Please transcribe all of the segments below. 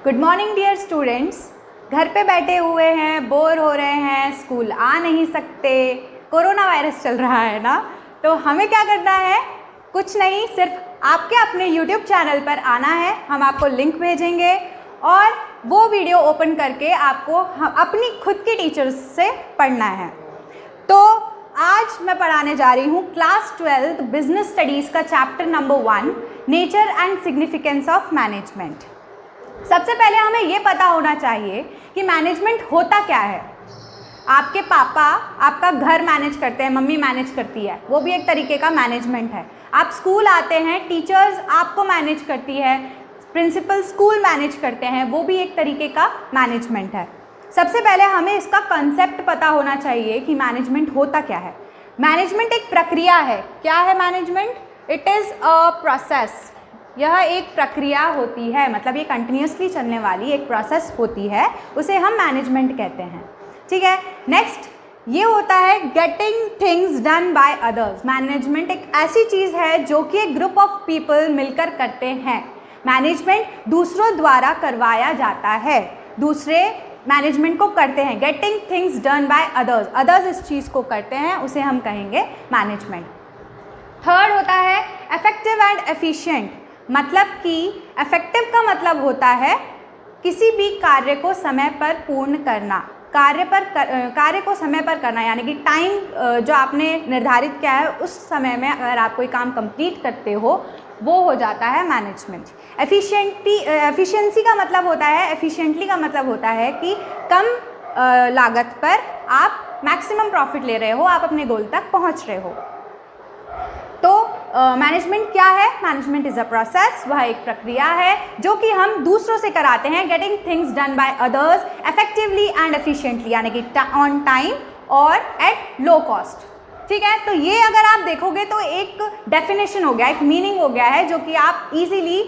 Good morning dear students. घर पे बैठे हुए हैं, बोर हो रहे हैं, स्कूल आ नहीं सकते, कोरोना वायरस चल रहा है ना, तो हमें क्या करना है? कुछ नहीं, सिर्फ आपके अपने YouTube चैनल पर आना है। हम आपको लिंक भेजेंगे और वो वीडियो ओपन करके आपको अपनी खुद की टीचर्स से पढ़ना है। तो आज मैं पढ़ाने जा रही हूँ क्लास 12 बिजनेस स्टडीज़ का chapter number 1, nature and significance of management. सबसे पहले हमें ये पता होना चाहिए कि मैनेजमेंट होता क्या है। आपके पापा आपका घर मैनेज करते हैं, मम्मी मैनेज करती है, वो भी एक तरीके का मैनेजमेंट है। आप स्कूल आते हैं, टीचर्स आपको मैनेज करती है, प्रिंसिपल स्कूल मैनेज करते हैं, वो भी एक तरीके का मैनेजमेंट है। सबसे पहले हमें इसका कंसेप्ट पता होना चाहिए कि मैनेजमेंट होता क्या है। मैनेजमेंट एक प्रक्रिया है। क्या है management? It is a process. यह एक प्रक्रिया होती है, मतलब ये कंटिन्यूसली चलने वाली एक प्रोसेस होती है, उसे हम मैनेजमेंट कहते हैं। ठीक है, नेक्स्ट ये होता है getting things done by others. Management एक ऐसी चीज़ है जो कि एक ग्रुप ऑफ पीपल मिलकर करते हैं। मैनेजमेंट दूसरों द्वारा करवाया जाता है, दूसरे मैनेजमेंट को करते हैं। Getting things done by others, others इस चीज़ को करते हैं, उसे हम कहेंगे मैनेजमेंट। थर्ड होता है इफेक्टिव एंड एफिशिएंट। मतलब कि इफेक्टिव का मतलब होता है किसी भी कार्य को समय पर पूर्ण करना, कार्य को समय पर करना, यानी कि टाइम जो आपने निर्धारित किया है उस समय में अगर आप कोई काम कंप्लीट करते हो, वो हो जाता है मैनेजमेंट। एफिशिएंसी का मतलब होता है, एफिशिएंटली का मतलब होता है कि कम लागत पर आप मैक्सिमम प्रॉफिट ले रहे हो, आप अपने गोल तक पहुंच रहे हो। तो मैनेजमेंट क्या है? मैनेजमेंट इज़ अ प्रोसेस, वह एक प्रक्रिया है जो कि हम दूसरों से कराते हैं। Getting things done by others effectively and efficiently, यानी कि ऑन टाइम और एट लो कॉस्ट। ठीक है, तो ये अगर आप देखोगे तो एक डेफिनेशन हो गया, एक मीनिंग हो गया है जो कि आप इजीली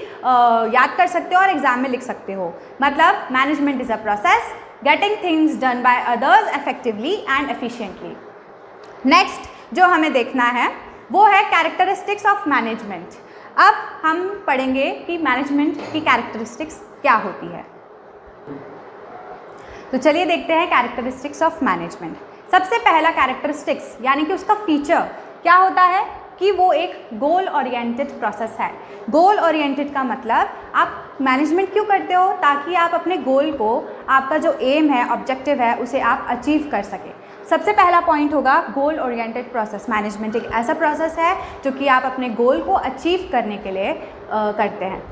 याद कर सकते हो और एग्जाम में लिख सकते हो। मतलब management is a process, getting things done by others effectively and efficiently. Next जो हमें देखना है वो है कैरेक्टरिस्टिक्स ऑफ मैनेजमेंट। अब हम पढ़ेंगे कि मैनेजमेंट की कैरेक्टरिस्टिक्स क्या होती है। तो चलिए देखते हैं कैरेक्टरिस्टिक्स ऑफ मैनेजमेंट। सबसे पहला कैरेक्टरिस्टिक्स यानी कि उसका फीचर क्या होता है कि वो एक गोल ओरिएंटेड प्रोसेस है। गोल ओरिएंटेड का मतलब आप मैनेजमेंट क्यों करते हो? ताकि आप अपने गोल को, आपका जो एम है, ऑब्जेक्टिव है, उसे आप अचीव कर सकें। सबसे पहला पॉइंट होगा गोल ओरिएंटेड प्रोसेस। मैनेजमेंट एक ऐसा प्रोसेस है जो कि आप अपने गोल को अचीव करने के लिए करते हैं।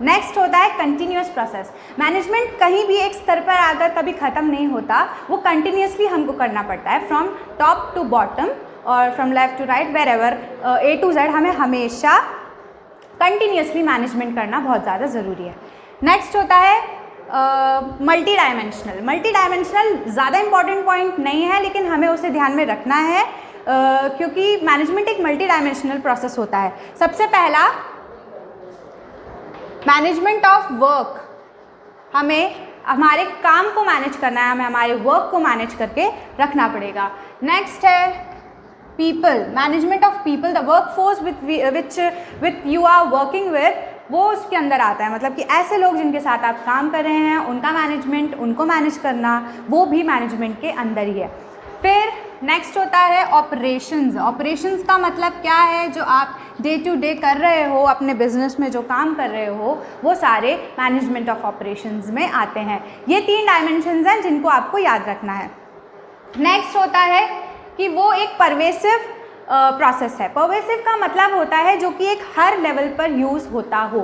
नेक्स्ट होता है कंटिन्यूस प्रोसेस। मैनेजमेंट कहीं भी एक स्तर पर आकर कभी ख़त्म नहीं होता, वो कंटिन्यूसली हमको करना पड़ता है, फ्रॉम टॉप टू बॉटम और from left to right, wherever A to Z हमें हमेशा कंटिन्यूसली मैनेजमेंट करना बहुत ज़्यादा ज़रूरी है। नेक्स्ट होता है मल्टी डायमेंशनल। मल्टी डायमेंशनल ज़्यादा इंपॉर्टेंट पॉइंट नहीं है, लेकिन हमें उसे ध्यान में रखना है क्योंकि मैनेजमेंट एक मल्टी डायमेंशनल प्रोसेस होता है। सबसे पहला मैनेजमेंट ऑफ वर्क, हमें हमारे काम को मैनेज करना है, हमें हमारे वर्क को मैनेज करके रखना पड़ेगा। नेक्स्ट है people, management of people, the work force with you are working with, वो उसके अंदर आता है। मतलब कि ऐसे लोग जिनके साथ आप काम कर रहे हैं, उनका मैनेजमेंट, उनको मैनेज करना, वो भी मैनेजमेंट के अंदर ही है। फिर नेक्स्ट होता है ऑपरेशंस। ऑपरेशंस का मतलब क्या है? जो आप डे टू डे कर रहे हो, अपने बिजनेस में जो काम कर रहे हो, वो सारे मैनेजमेंट ऑफ ऑपरेशंस में आते हैं। ये 3 डायमेंशंस हैं जिनको आपको याद रखना है। नेक्स्ट होता है कि वो एक परवेसिव प्रोसेस है। परवेसिव का मतलब होता है जो कि एक हर लेवल पर यूज़ होता हो।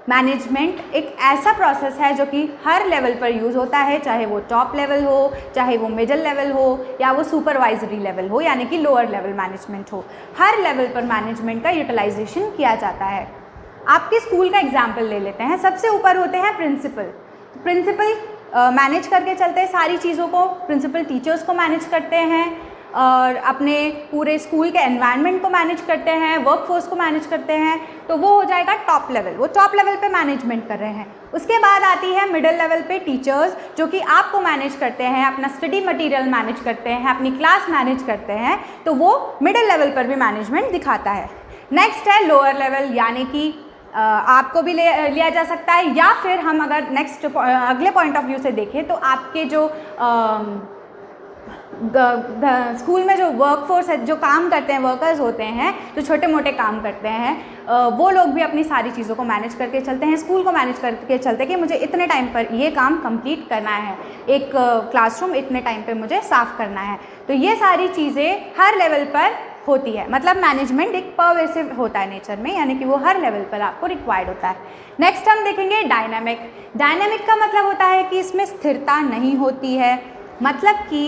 मैनेजमेंट एक ऐसा प्रोसेस है जो कि हर लेवल पर यूज़ होता है, चाहे वो टॉप लेवल हो, चाहे वो मिडिल लेवल हो, या वो सुपरवाइजरी लेवल हो, यानी कि लोअर लेवल मैनेजमेंट हो। हर लेवल पर मैनेजमेंट का यूटिलाइजेशन किया जाता है। आपके स्कूल का एग्जाम्पल ले लेते हैं। सबसे ऊपर होते हैं प्रिंसिपल। प्रिंसिपल मैनेज करके चलते हैं सारी चीज़ों को। प्रिंसिपल टीचर्स को मैनेज करते हैं और अपने पूरे स्कूल के एनवायरनमेंट को मैनेज करते हैं, वर्कफोर्स को मैनेज करते हैं, तो वो हो जाएगा टॉप लेवल। वो टॉप लेवल पे मैनेजमेंट कर रहे हैं। उसके बाद आती है मिडिल लेवल पे टीचर्स, जो कि आपको मैनेज करते हैं, अपना स्टडी मटेरियल मैनेज करते हैं, अपनी क्लास मैनेज करते हैं, तो वो मिडिल लेवल पर भी मैनेजमेंट दिखाता है। नेक्स्ट है लोअर लेवल, यानी कि आपको भी लिया जा सकता है, या फिर हम अगर नेक्स्ट अगले पॉइंट ऑफ व्यू से देखें तो आपके जो स्कूल में जो वर्कफोर्स है, जो काम करते हैं, वर्कर्स होते हैं, जो छोटे मोटे काम करते हैं, वो लोग भी अपनी सारी चीज़ों को मैनेज करके चलते हैं, स्कूल को मैनेज करके चलते हैं कि मुझे इतने टाइम पर ये काम कंप्लीट करना है, एक क्लासरूम इतने टाइम पे मुझे साफ़ करना है। तो ये सारी चीज़ें हर लेवल पर होती है, मतलब मैनेजमेंट एक परवेसिव होता है नेचर में, यानी कि वो हर लेवल पर आपको रिक्वायर्ड होता है। नेक्स्ट हम देखेंगे डायनामिक। डायनामिक का मतलब होता है कि इसमें स्थिरता नहीं होती है, मतलब कि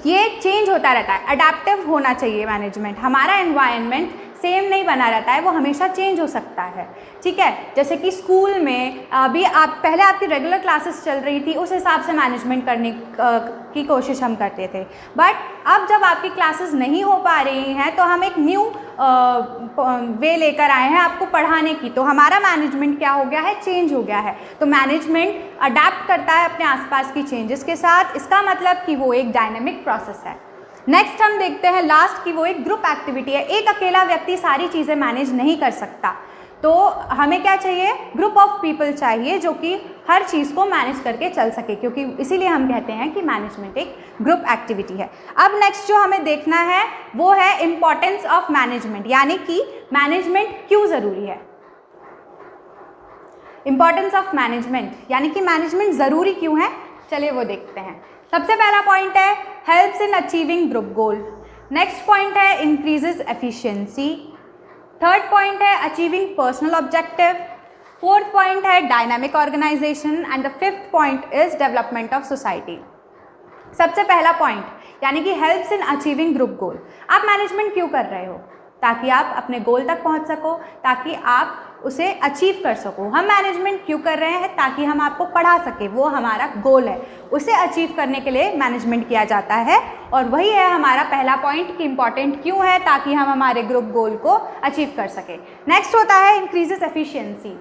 ये चेंज होता रहता है, अडेप्टिव होना चाहिए मैनेजमेंट। हमारा एनवायरनमेंट सेम नहीं बना रहता है, वो हमेशा चेंज हो सकता है, ठीक है। जैसे कि स्कूल में अभी आप पहले आपकी रेगुलर क्लासेस चल रही थी, उस हिसाब से मैनेजमेंट करने की कोशिश हम करते थे, बट अब जब आपकी क्लासेस नहीं हो पा रही हैं तो हम एक न्यू वे लेकर आए हैं आपको पढ़ाने की, तो हमारा मैनेजमेंट क्या हो गया है, चेंज हो गया है। तो मैनेजमेंट अडेप्ट करता है अपने आसपास की चेंजेस के साथ, इसका मतलब कि वो एक डायनेमिक प्रोसेस है। नेक्स्ट हम देखते हैं लास्ट की वो एक ग्रुप एक्टिविटी है। एक अकेला व्यक्ति सारी चीज़ें मैनेज नहीं कर सकता, तो हमें क्या चाहिए, ग्रुप ऑफ पीपल चाहिए जो कि हर चीज़ को मैनेज करके चल सके, क्योंकि इसीलिए हम कहते हैं कि मैनेजमेंट एक ग्रुप एक्टिविटी है। अब नेक्स्ट जो हमें देखना है वो है इम्पॉर्टेंस ऑफ मैनेजमेंट, यानी कि मैनेजमेंट क्यों ज़रूरी है। इम्पॉर्टेंस ऑफ मैनेजमेंट यानी कि मैनेजमेंट ज़रूरी क्यों है, चलिए वो देखते हैं। सबसे पहला पॉइंट है helps in achieving group goal. Next point है इंक्रीजेज एफिशिएंसी। थर्ड पॉइंट है achieving personal objective. Fourth point है dynamic organisation and the fifth point is development of society. सबसे पहला पॉइंट यानी कि helps in achieving group goal. आप management क्यों कर रहे हो, ताकि आप अपने गोल तक पहुंच सको, ताकि आप उसे अचीव कर सको। हम मैनेजमेंट क्यों कर रहे हैं, ताकि हम आपको पढ़ा सके, वो हमारा गोल है। उसे अचीव करने के लिए मैनेजमेंट किया जाता है, और वही है हमारा पहला पॉइंट कि इम्पॉर्टेंट क्यों है, ताकि हम हमारे ग्रुप गोल को अचीव कर सके। नेक्स्ट होता है इंक्रीजेस एफिशिएंसी।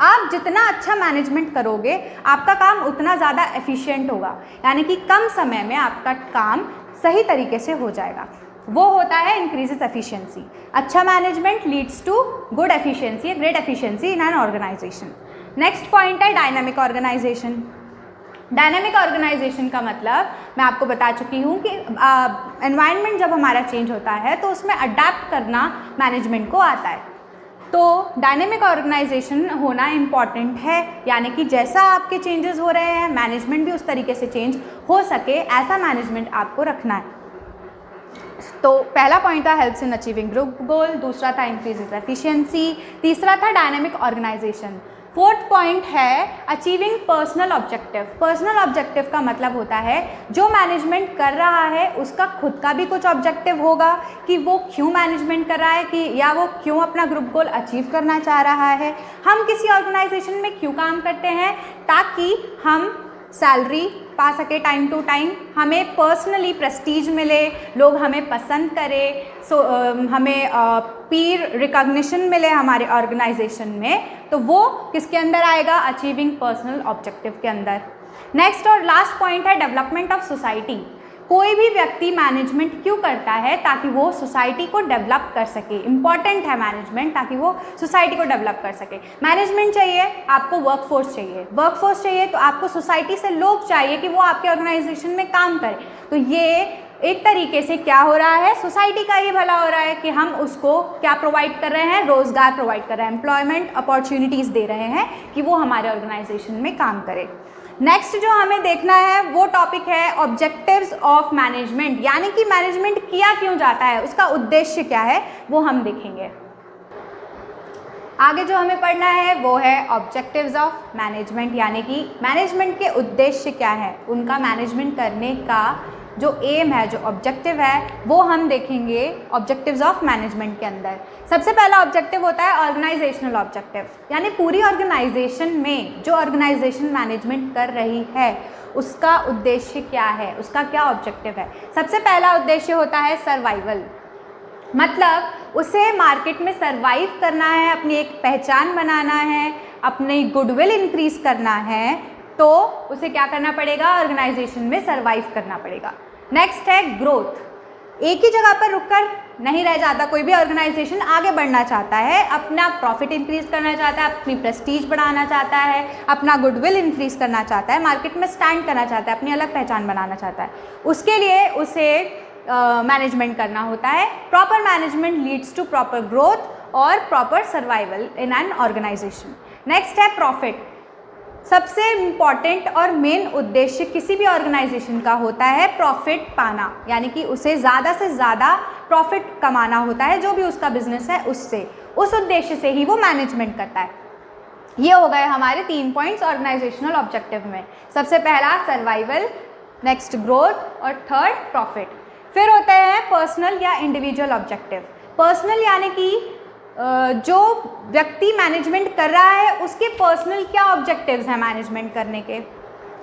आप जितना अच्छा मैनेजमेंट करोगे आपका काम उतना ज़्यादा एफिशिएंट होगा, यानी कि कम समय में आपका काम सही तरीके से हो जाएगा, वो होता है इंक्रीजेस एफिशिएंसी। अच्छा management leads to good efficiency, great efficiency in an organisation. Next point है डायनामिक ऑर्गेनाइजेशन। डायनामिक ऑर्गेनाइजेशन का मतलब मैं आपको बता चुकी हूँ कि एनवायरनमेंट जब हमारा चेंज होता है तो उसमें अडेप्ट करना मैनेजमेंट को आता है। तो डायनेमिक ऑर्गेनाइजेशन होना इम्पॉर्टेंट है, यानी कि जैसा आपके चेंजेस हो रहे हैं मैनेजमेंट भी उस तरीके से चेंज हो सके, ऐसा मैनेजमेंट आपको रखना है। तो पहला पॉइंट था हेल्प्स इन अचीविंग ग्रुप गोल, दूसरा था इंक्रीजेस एफिशिएंसी, तीसरा था डायनेमिक ऑर्गेनाइजेशन। फोर्थ पॉइंट है achieving personal objective. Personal objective का मतलब होता है जो मैनेजमेंट कर रहा है उसका खुद का भी कुछ ऑब्जेक्टिव होगा कि वो क्यों मैनेजमेंट कर रहा है, कि या वो क्यों अपना ग्रुप गोल अचीव करना चाह रहा है। हम किसी ऑर्गेनाइजेशन में क्यों काम करते हैं, ताकि हम सैलरी पा सके टाइम टू टाइम, हमें पर्सनली प्रेस्टीज मिले, लोग हमें पसंद करें, हमें पीर रिकॉग्निशन मिले हमारे ऑर्गेनाइजेशन में, तो वो किसके अंदर आएगा, अचीविंग पर्सनल ऑब्जेक्टिव के अंदर। नेक्स्ट और लास्ट पॉइंट है डेवलपमेंट ऑफ सोसाइटी। कोई भी व्यक्ति मैनेजमेंट क्यों करता है, ताकि वो सोसाइटी को डेवलप कर सके। इम्पॉर्टेंट है मैनेजमेंट, ताकि वो सोसाइटी को डेवलप कर सके। मैनेजमेंट चाहिए, आपको वर्कफोर्स चाहिए, वर्कफोर्स चाहिए तो आपको सोसाइटी से लोग चाहिए कि वो आपके ऑर्गेनाइजेशन में काम करें। तो ये एक तरीके से क्या हो रहा है, सोसाइटी का ही भला हो रहा है कि हम उसको क्या प्रोवाइड कर रहे हैं, रोज़गार प्रोवाइड कर रहे हैं, एम्प्लॉयमेंट अपॉर्चुनिटीज़ दे रहे हैं कि वो हमारे ऑर्गेनाइजेशन में काम करे। नेक्स्ट जो हमें देखना है वो टॉपिक है ऑब्जेक्टिव्स ऑफ मैनेजमेंट, यानी कि मैनेजमेंट किया क्यों जाता है, उसका उद्देश्य क्या है, वो हम देखेंगे। आगे जो हमें पढ़ना है वो है ऑब्जेक्टिव्स ऑफ मैनेजमेंट, यानी कि मैनेजमेंट के उद्देश्य क्या है, उनका मैनेजमेंट करने का जो एम है, जो ऑब्जेक्टिव है, वो हम देखेंगे ऑब्जेक्टिव्स ऑफ मैनेजमेंट के अंदर। सबसे पहला ऑब्जेक्टिव होता है ऑर्गेनाइजेशनल ऑब्जेक्टिव, यानी पूरी ऑर्गेनाइजेशन में जो ऑर्गेनाइजेशन मैनेजमेंट कर रही है उसका उद्देश्य क्या है, उसका क्या ऑब्जेक्टिव है। सबसे पहला उद्देश्य होता है सर्वाइवल, मतलब उसे मार्केट में सर्वाइव करना है, अपनी एक पहचान बनाना है, अपनी गुडविल इंक्रीज करना है, तो उसे क्या करना पड़ेगा, ऑर्गेनाइजेशन में सर्वाइव करना पड़ेगा। नेक्स्ट है ग्रोथ, एक ही जगह पर रुककर नहीं रह जाता। कोई भी ऑर्गेनाइजेशन आगे बढ़ना चाहता है, अपना प्रॉफिट इंक्रीज करना चाहता है, अपनी प्रेस्टीज बढ़ाना चाहता है, अपना गुडविल इंक्रीज करना चाहता है, मार्केट में स्टैंड करना चाहता है, अपनी अलग पहचान बनाना चाहता है। उसके लिए उसे मैनेजमेंट करना होता है। Proper management leads to proper growth और proper survival in an organisation. Next है प्रॉफिट। सबसे इम्पॉर्टेंट और मेन उद्देश्य किसी भी ऑर्गेनाइजेशन का होता है प्रॉफिट पाना, यानी कि उसे ज़्यादा से ज़्यादा प्रॉफिट कमाना होता है, जो भी उसका बिजनेस है उससे, उस उद्देश्य से ही वो मैनेजमेंट करता है। ये हो गए हमारे 3 पॉइंट्स ऑर्गेनाइजेशनल ऑब्जेक्टिव में। सबसे पहला सर्वाइवल, नेक्स्ट ग्रोथ और थर्ड प्रॉफिट। फिर होते हैं पर्सनल या इंडिविजुअल ऑब्जेक्टिव। पर्सनल यानी कि जो व्यक्ति मैनेजमेंट कर रहा है उसके पर्सनल क्या ऑब्जेक्टिव्स हैं मैनेजमेंट करने के।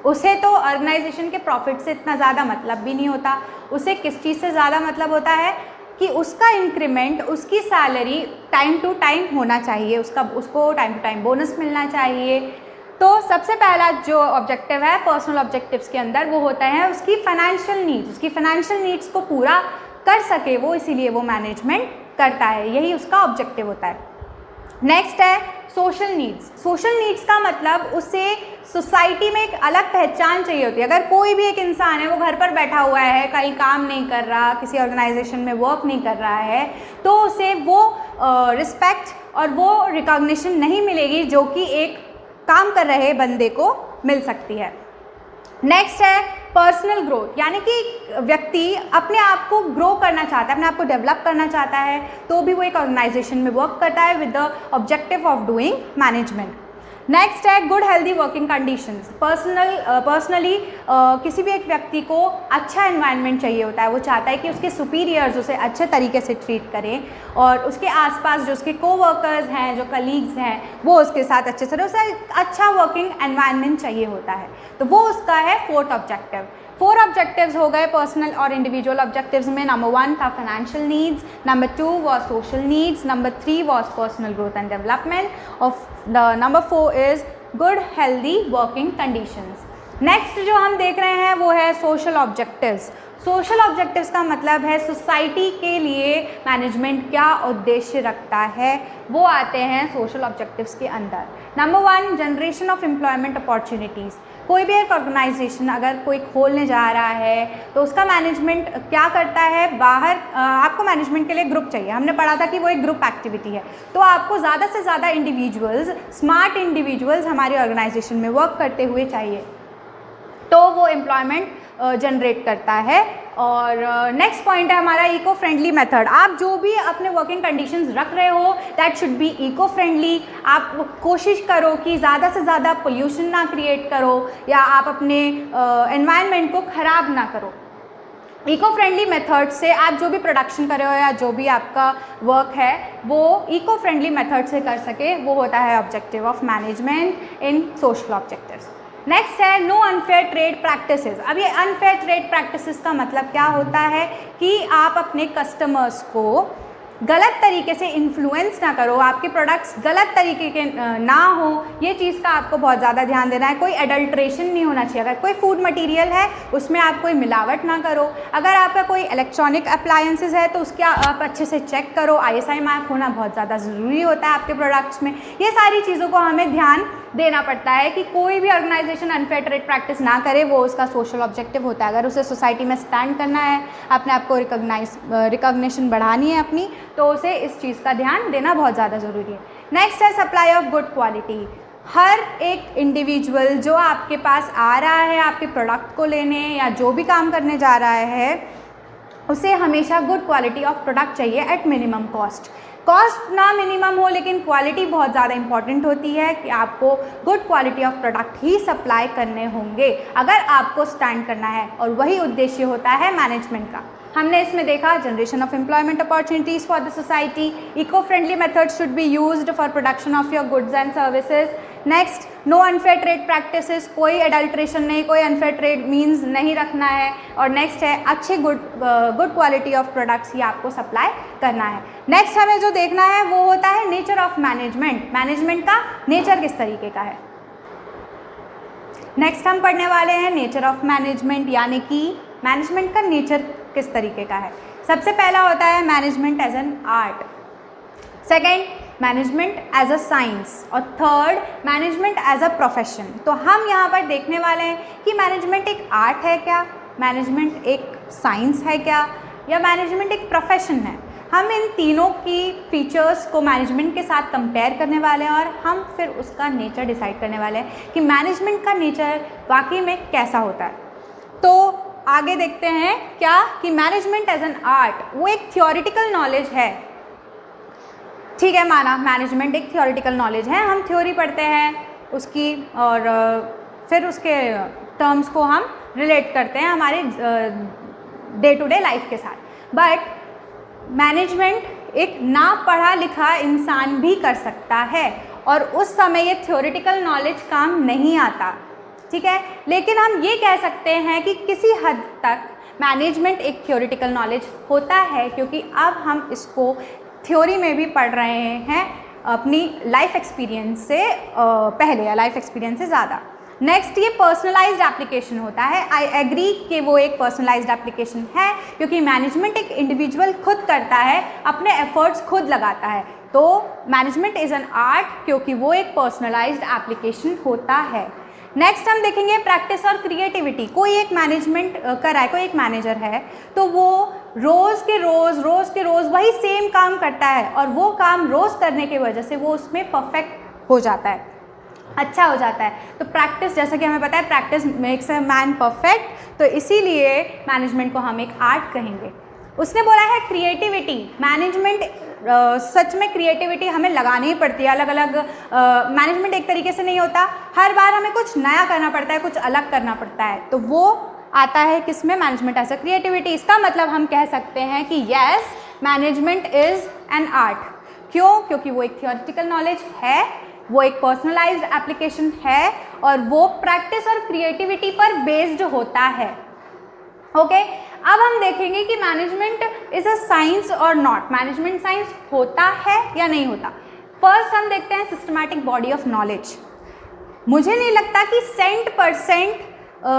उसे तो ऑर्गेनाइजेशन के प्रॉफिट से इतना ज़्यादा मतलब भी नहीं होता, उसे किस चीज़ से ज़्यादा मतलब होता है कि उसका इंक्रीमेंट, उसकी सैलरी टाइम टू टाइम होना चाहिए, उसको टाइम टू टाइम बोनस मिलना चाहिए। तो सबसे पहला जो ऑब्जेक्टिव है पर्सनल ऑब्जेक्टिव्स के अंदर वो होता है उसकी फाइनेंशियल नीड्स, उसकी फाइनेंशियल नीड्स को पूरा कर सके वो, इसीलिए वो मैनेजमेंट करता है, यही उसका ऑब्जेक्टिव होता है। नेक्स्ट है सोशल नीड्स। सोशल नीड्स का मतलब उसे सोसाइटी में एक अलग पहचान चाहिए होती है। अगर कोई भी एक इंसान है वो घर पर बैठा हुआ है, कहीं काम नहीं कर रहा, किसी ऑर्गेनाइजेशन में वर्क नहीं कर रहा है, तो उसे वो रिस्पेक्ट और वो रिकॉग्निशन नहीं मिलेगी जो कि एक काम कर रहे बंदे को मिल सकती है। नेक्स्ट है पर्सनल ग्रोथ, यानी कि व्यक्ति अपने आप को ग्रो करना चाहता है, अपने आप को डेवलप करना चाहता है, तो भी वो एक ऑर्गेनाइजेशन में वर्क करता है with the objective of doing management. Next है good healthy working conditions. Personally किसी भी एक व्यक्ति को अच्छा एनवायरनमेंट चाहिए होता है, वो चाहता है कि उसके सुपीरियर्स उसे अच्छे तरीके से ट्रीट करें और उसके आसपास जो उसके कोवर्कर्स हैं, जो कलीग्स हैं, वो उसके साथ अच्छे से, उसे अच्छा वर्किंग एनवायरनमेंट चाहिए होता है, तो वो उसका है फोर्थ ऑब्जेक्टिव। 4 ऑब्जेक्टिव्स हो गए पर्सनल और इंडिविजुअल ऑब्जेक्टिव्स में। नंबर 1 था financial needs, number 2 was social needs, number 3 was personal growth and development और number 4 is good healthy working conditions. Next जो हम देख रहे हैं वो है सोशल ऑब्जेक्टिव्स। सोशल ऑब्जेक्टिव्स का मतलब है सोसाइटी के लिए मैनेजमेंट क्या उद्देश्य रखता है, वो आते हैं सोशल ऑब्जेक्टिव्स के अंदर। Number 1 generation of employment opportunities. कोई भी एक ऑर्गेनाइजेशन अगर कोई खोलने जा रहा है तो उसका मैनेजमेंट क्या करता है, बाहर आपको मैनेजमेंट के लिए ग्रुप चाहिए, हमने पढ़ा था कि वो एक ग्रुप एक्टिविटी है, तो आपको ज़्यादा से ज़्यादा इंडिविजुअल्स, स्मार्ट इंडिविजुअल्स हमारी ऑर्गेनाइजेशन में वर्क करते हुए चाहिए, तो वो एम्प्लॉयमेंट जनरेट करता है। और नेक्स्ट पॉइंट है हमारा इको फ्रेंडली मेथड। आप जो भी अपने वर्किंग कंडीशंस रख रहे हो that should be eco friendly. आप कोशिश करो कि ज़्यादा से ज़्यादा पोल्यूशन ना क्रिएट करो या आप अपने एनवायरनमेंट को ख़राब ना करो। इको फ्रेंडली मेथड से आप जो भी प्रोडक्शन कर रहे हो या जो भी आपका वर्क है वो इको फ्रेंडली मेथड से कर सके, वो होता है objective of management in social objectives. Next है नो अनफेयर ट्रेड प्रैक्टिसेस। अब ये अनफेयर ट्रेड प्रैक्टिसेस का मतलब क्या होता है कि आप अपने कस्टमर्स को गलत तरीके से इन्फ्लुएंस ना करो, आपके प्रोडक्ट्स गलत तरीके के ना हो, ये चीज़ का आपको बहुत ज़्यादा ध्यान देना है। कोई एडल्ट्रेशन नहीं होना चाहिए। अगर कोई फूड मटेरियल है उसमें आप कोई मिलावट ना करो। अगर आपका कोई इलेक्ट्रॉनिक अप्लायंसेस है तो उसके आप अच्छे से चेक करो। ISI मार्क होना बहुत ज़्यादा ज़रूरी होता है आपके प्रोडक्ट्स में। ये सारी चीज़ों को हमें ध्यान देना पड़ता है कि कोई भी ऑर्गेनाइजेशन अनफेयर ट्रेड प्रैक्टिस ना करे, वो उसका सोशल ऑब्जेक्टिव होता है। अगर उसे सोसाइटी में स्टैंड करना है, अपने आप को रिकॉग्निशन बढ़ानी है अपनी, तो उसे इस चीज़ का ध्यान देना बहुत ज़्यादा ज़रूरी है। नेक्स्ट है सप्लाई ऑफ गुड क्वालिटी। हर एक इंडिविजुअल जो आपके पास आ रहा है आपके प्रोडक्ट को लेने या जो भी काम करने जा रहा है, उसे हमेशा गुड क्वालिटी ऑफ प्रोडक्ट चाहिए एट मिनिमम कॉस्ट। कॉस्ट ना मिनिमम हो लेकिन क्वालिटी बहुत ज़्यादा इंपॉर्टेंट होती है कि आपको good quality of product he supply करने होंगे अगर आपको स्टैंड करना है, और वही उद्देश्य होता है मैनेजमेंट का। हमने इसमें देखा generation of employment opportunities for the society, eco friendly method should be used for production of your goods and services. Next no unfair trade practices, कोई एडल्ट्रेशन नहीं, कोई अनफेयर ट्रेड मीन्स नहीं रखना है। और नेक्स्ट है अच्छे गुड क्वालिटी ऑफ प्रोडक्ट्स ही आपको सप्लाई करना है। नेक्स्ट हमें जो देखना है वो होता है नेचर ऑफ मैनेजमेंट। मैनेजमेंट का नेचर किस तरीके का है, नेक्स्ट हम पढ़ने वाले हैं नेचर ऑफ मैनेजमेंट, यानी कि मैनेजमेंट का नेचर किस तरीके का है। सबसे पहला होता है management as an art, second management as a science और third management as a profession. तो हम यहाँ पर देखने वाले हैं कि मैनेजमेंट एक आर्ट है क्या, मैनेजमेंट एक साइंस है क्या, या मैनेजमेंट एक प्रोफेशन है। हम इन तीनों की फीचर्स को मैनेजमेंट के साथ कंपेयर करने वाले हैं और हम फिर उसका नेचर डिसाइड करने वाले हैं कि मैनेजमेंट का नेचर वाकई में कैसा होता है। तो आगे देखते हैं क्या कि मैनेजमेंट एज एन आर्ट वो एक थियोरिटिकल नॉलेज है। ठीक है, माना मैनेजमेंट एक थियोरिटिकल नॉलेज है, हम थ्योरी पढ़ते हैं उसकी और फिर उसके टर्म्स को हम रिलेट करते हैं हमारे डे टू डे लाइफ के साथ। बट मैनेजमेंट एक ना पढ़ा लिखा इंसान भी कर सकता है और उस समय ये थ्योरेटिकल नॉलेज काम नहीं आता। ठीक है, लेकिन हम ये कह सकते हैं कि किसी हद तक मैनेजमेंट एक थ्योरेटिकल नॉलेज होता है, क्योंकि अब हम इसको थ्योरी में भी पढ़ रहे हैं अपनी लाइफ एक्सपीरियंस से पहले या लाइफ एक्सपीरियंस से ज़्यादा। नेक्स्ट ये पर्सनलाइज्ड एप्लीकेशन होता है। आई एग्री कि वो एक पर्सनलाइज्ड एप्लीकेशन है, क्योंकि मैनेजमेंट एक इंडिविजुअल खुद करता है, अपने एफर्ट्स खुद लगाता है। तो मैनेजमेंट इज़ एन आर्ट, क्योंकि वो एक पर्सनलाइज्ड एप्लीकेशन होता है। नेक्स्ट हम देखेंगे प्रैक्टिस और क्रिएटिविटी। कोई एक मैनेजमेंट कर रहा है, कोई एक मैनेजर है, तो वो रोज़ के रोज़ वही सेम काम करता है और वो काम रोज़ करने की वजह से वो उसमें परफेक्ट हो जाता है, अच्छा हो जाता है। तो प्रैक्टिस, जैसा कि हमें पता है practice makes a man perfect, तो इसीलिए मैनेजमेंट को हम एक आर्ट कहेंगे। उसने बोला है क्रिएटिविटी, मैनेजमेंट सच में क्रिएटिविटी हमें लगानी ही पड़ती है। अलग अलग मैनेजमेंट एक तरीके से नहीं होता, हर बार हमें कुछ नया करना पड़ता है, कुछ अलग करना पड़ता है। तो वो आता है किसमें, मैनेजमेंट एज अ क्रिएटिविटी। इसका मतलब हम कह सकते हैं कि yes, management is an art. क्यों? क्योंकि वो एक थियोरेटिकल नॉलेज है, वो एक पर्सनलाइज्ड एप्लीकेशन है और वो प्रैक्टिस और क्रिएटिविटी पर बेस्ड होता है। ओके, अब हम देखेंगे कि मैनेजमेंट इज़ अ साइंस और नॉट, मैनेजमेंट साइंस होता है या नहीं होता। फर्स्ट हम देखते हैं सिस्टमैटिक बॉडी ऑफ नॉलेज। मुझे नहीं लगता कि 100%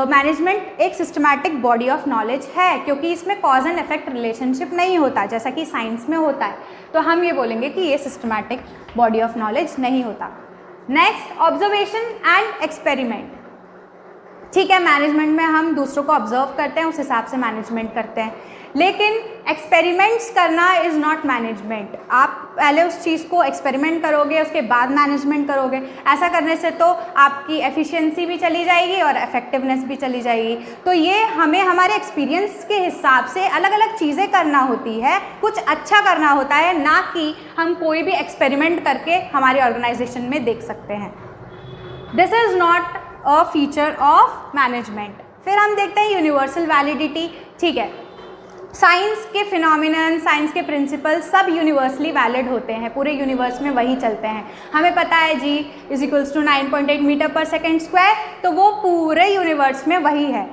मैनेजमेंट एक सिस्टमैटिक बॉडी ऑफ नॉलेज है, क्योंकि इसमें कॉज एंड इफेक्ट रिलेशनशिप नहीं होता जैसा कि साइंस में होता है। तो हम ये बोलेंगे कि ये सिस्टमैटिक बॉडी ऑफ नॉलेज नहीं होता। Next, observation and experiment. ठीक है, मैनेजमेंट में हम दूसरों को ऑब्जर्व करते हैं, उस हिसाब से मैनेजमेंट करते हैं, लेकिन एक्सपेरिमेंट्स करना इज़ नॉट मैनेजमेंट। आप पहले उस चीज़ को एक्सपेरिमेंट करोगे, उसके बाद मैनेजमेंट करोगे। ऐसा करने से तो आपकी एफिशिएंसी भी चली जाएगी और इफेक्टिवनेस भी चली जाएगी। तो ये हमें हमारे एक्सपीरियंस के हिसाब से अलग अलग चीज़ें करना होती है, कुछ अच्छा करना होता है, ना कि हम कोई भी एक्सपेरिमेंट करके हमारी ऑर्गेनाइजेशन में देख सकते हैं। This is not a feature of management. फिर हम देखते हैं यूनिवर्सल वैलिडिटी। ठीक है, साइंस के फिनोमिनन, साइंस के प्रिंसिपल सब यूनिवर्सली वैलिड होते हैं, पूरे यूनिवर्स में वही चलते हैं। हमें पता है G = 9.8 मीटर पर सेकेंड स्क्वायर, तो वो पूरे यूनिवर्स में वही है।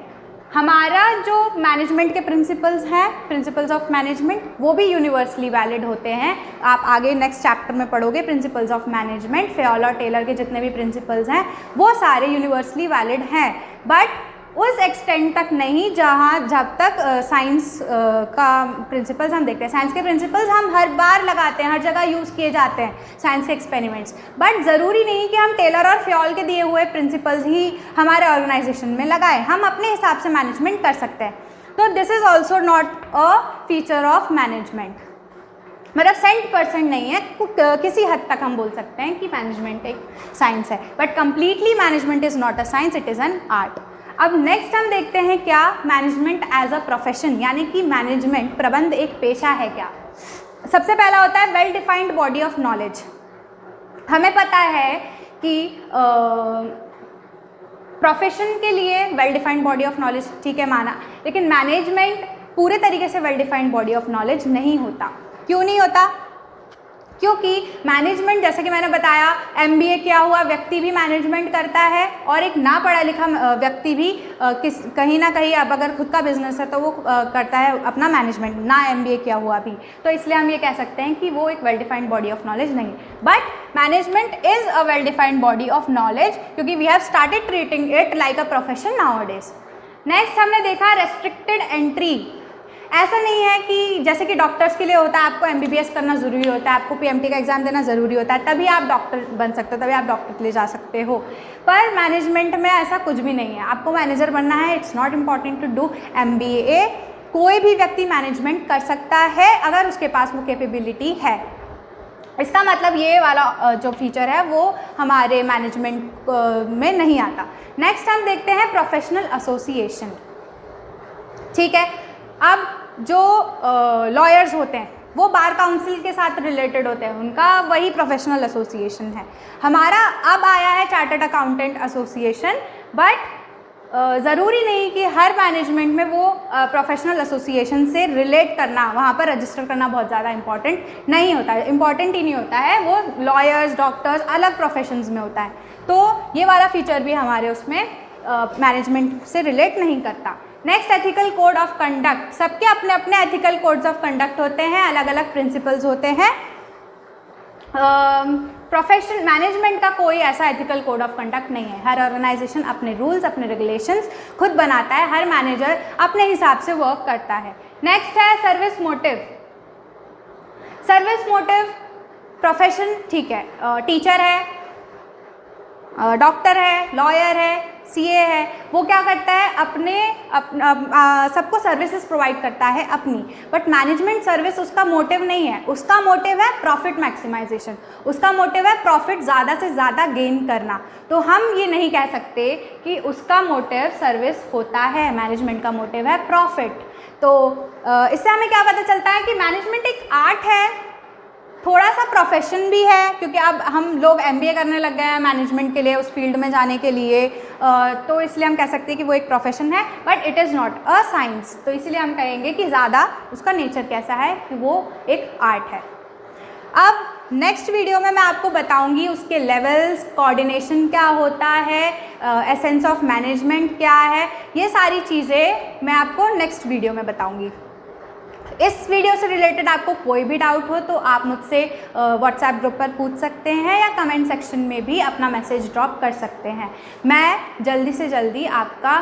हमारा जो मैनेजमेंट के प्रिंसिपल्स हैं, प्रिंसिपल्स ऑफ मैनेजमेंट, वो भी यूनिवर्सली वैलिड होते हैं। आप आगे नेक्स्ट चैप्टर में पढ़ोगे प्रिंसिपल्स ऑफ मैनेजमेंट, फेयोल और टेलर के जितने भी प्रिंसिपल्स हैं वो सारे यूनिवर्सली वैलिड हैं, बट उस एक्सटेंट तक नहीं जब तक साइंस का प्रिंसिपल्स हम देखते हैं। साइंस के प्रिंसिपल्स हम हर बार लगाते हैं, हर जगह यूज़ किए जाते हैं साइंस के एक्सपेरिमेंट्स, बट ज़रूरी नहीं कि हम टेलर और फेयोल के दिए हुए प्रिंसिपल्स ही हमारे ऑर्गेनाइजेशन में लगाएं, हम अपने हिसाब से मैनेजमेंट कर सकते हैं। तो this is also not a feature of management, मतलब 100% नहीं है। किसी हद तक हम बोल सकते हैं कि मैनेजमेंट एक साइंस है, but completely management is not a science, it is an art. अब नेक्स्ट हम देखते हैं क्या मैनेजमेंट एज अ प्रोफेशन, यानी कि मैनेजमेंट प्रबंध एक पेशा है क्या। सबसे पहला होता है well defined body of knowledge. हमें पता है कि प्रोफेशन के लिए well defined body of knowledge ठीक है माना, लेकिन मैनेजमेंट पूरे तरीके से well defined body of knowledge नहीं होता। क्यों नहीं होता? क्योंकि मैनेजमेंट, जैसा कि मैंने बताया, MBA किया हुआ व्यक्ति भी मैनेजमेंट करता है और एक ना पढ़ा लिखा व्यक्ति भी कहीं ना कहीं, अब अगर खुद का बिजनेस है तो वो करता है अपना मैनेजमेंट, ना MBA किया हुआ भी। तो इसलिए हम ये कह सकते हैं कि वो एक well defined body of knowledge नहीं, but management is a well defined body of knowledge, क्योंकि we have started treating it like a profession nowadays. Next हमने देखा रेस्ट्रिक्टेड एंट्री। ऐसा नहीं है कि जैसे कि डॉक्टर्स के लिए होता है आपको MBBS करना ज़रूरी होता है, आपको PMT का एग्ज़ाम देना ज़रूरी होता है, तभी आप डॉक्टर बन सकते हो, तभी आप डॉक्टर के लिए जा सकते हो। पर मैनेजमेंट में ऐसा कुछ भी नहीं है, आपको मैनेजर बनना है, it's not important to do MBA। कोई भी व्यक्ति मैनेजमेंट कर सकता है अगर उसके पास वो कैपेबिलिटी है। इसका मतलब ये वाला जो फीचर है वो हमारे मैनेजमेंट में नहीं आता। नेक्स्ट हम देखते हैं प्रोफेशनल एसोसिएशन। ठीक है, अब जो लॉयर्स होते हैं वो बार काउंसिल के साथ रिलेटेड होते हैं, उनका वही प्रोफेशनल एसोसिएशन है। हमारा अब आया है चार्टर्ड अकाउंटेंट एसोसिएशन, बट ज़रूरी नहीं कि हर मैनेजमेंट में वो प्रोफेशनल एसोसिएशन से रिलेट करना, वहाँ पर रजिस्टर करना बहुत ज़्यादा इंपॉर्टेंट नहीं होता है, इंपॉर्टेंट ही नहीं होता है, वो लॉयर्स, डॉक्टर्स अलग प्रोफेशंस में होता है। तो ये वाला फीचर भी हमारे उसमें मैनेजमेंट से रिलेट नहीं करता। Next, ethical code of conduct. सबके अपने अपने एथिकल कोड्स ऑफ कंडक्ट होते हैं, अलग अलग प्रिंसिपल्स होते हैं। प्रोफेशनल मैनेजमेंट का कोई ऐसा एथिकल कोड ऑफ कंडक्ट नहीं है। हर ऑर्गेनाइजेशन अपने रूल्स, अपने रेगुलेशंस खुद बनाता है, हर मैनेजर अपने हिसाब से वर्क करता है। नेक्स्ट है service motive. Service motive profession, ठीक है, टीचर है, डॉक्टर है, लॉयर है, CA है, वो क्या करता है सबको सर्विसेज प्रोवाइड करता है अपनी। बट मैनेजमेंट सर्विस उसका मोटिव नहीं है, उसका मोटिव है प्रॉफिट मैक्सिमाइजेशन, उसका मोटिव है प्रॉफिट ज़्यादा से ज़्यादा गेन करना। तो हम ये नहीं कह सकते कि उसका मोटिव सर्विस होता है, मैनेजमेंट का मोटिव है प्रॉफिट। तो इससे हमें क्या पता चलता है कि मैनेजमेंट एक आर्ट है, थोड़ा सा प्रोफेशन भी है, क्योंकि अब हम लोग MBA करने लग गए हैं मैनेजमेंट के लिए, उस फील्ड में जाने के लिए, तो इसलिए हम कह सकते हैं कि वो एक प्रोफेशन है, but it is not a science. तो इसलिए हम कहेंगे कि ज़्यादा उसका नेचर कैसा है कि वो एक आर्ट है। अब नेक्स्ट वीडियो में मैं आपको बताऊंगी उसके लेवल्स, कोऑर्डिनेशन क्या होता है, एसेंस ऑफ मैनेजमेंट क्या है, ये सारी चीज़ें मैं आपको नेक्स्ट वीडियो में बताऊंगी। इस वीडियो से रिलेटेड आपको कोई भी डाउट हो तो आप मुझसे व्हाट्सएप ग्रुप पर पूछ सकते हैं या कमेंट सेक्शन में भी अपना मैसेज ड्रॉप कर सकते हैं। मैं जल्दी से जल्दी आपका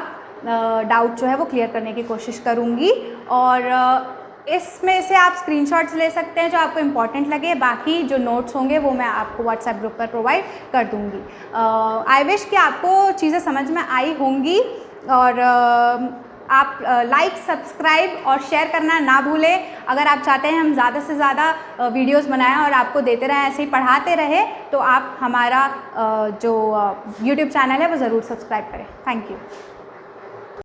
डाउट जो है वो क्लियर करने की कोशिश करूँगी, और इसमें से आप स्क्रीनशॉट्स ले सकते हैं जो आपको इम्पॉर्टेंट लगे, बाकी जो नोट्स होंगे वो मैं आपको व्हाट्सएप ग्रुप पर प्रोवाइड कर दूँगी। आई विश कि आपको चीज़ें समझ में आई होंगी, और आप लाइक, सब्सक्राइब और शेयर करना ना भूलें। अगर आप चाहते हैं हम ज़्यादा से ज़्यादा वीडियोस बनाएं और आपको देते रहें, ऐसे ही पढ़ाते रहे, तो आप हमारा जो YouTube चैनल है वो ज़रूर सब्सक्राइब करें। Thank you.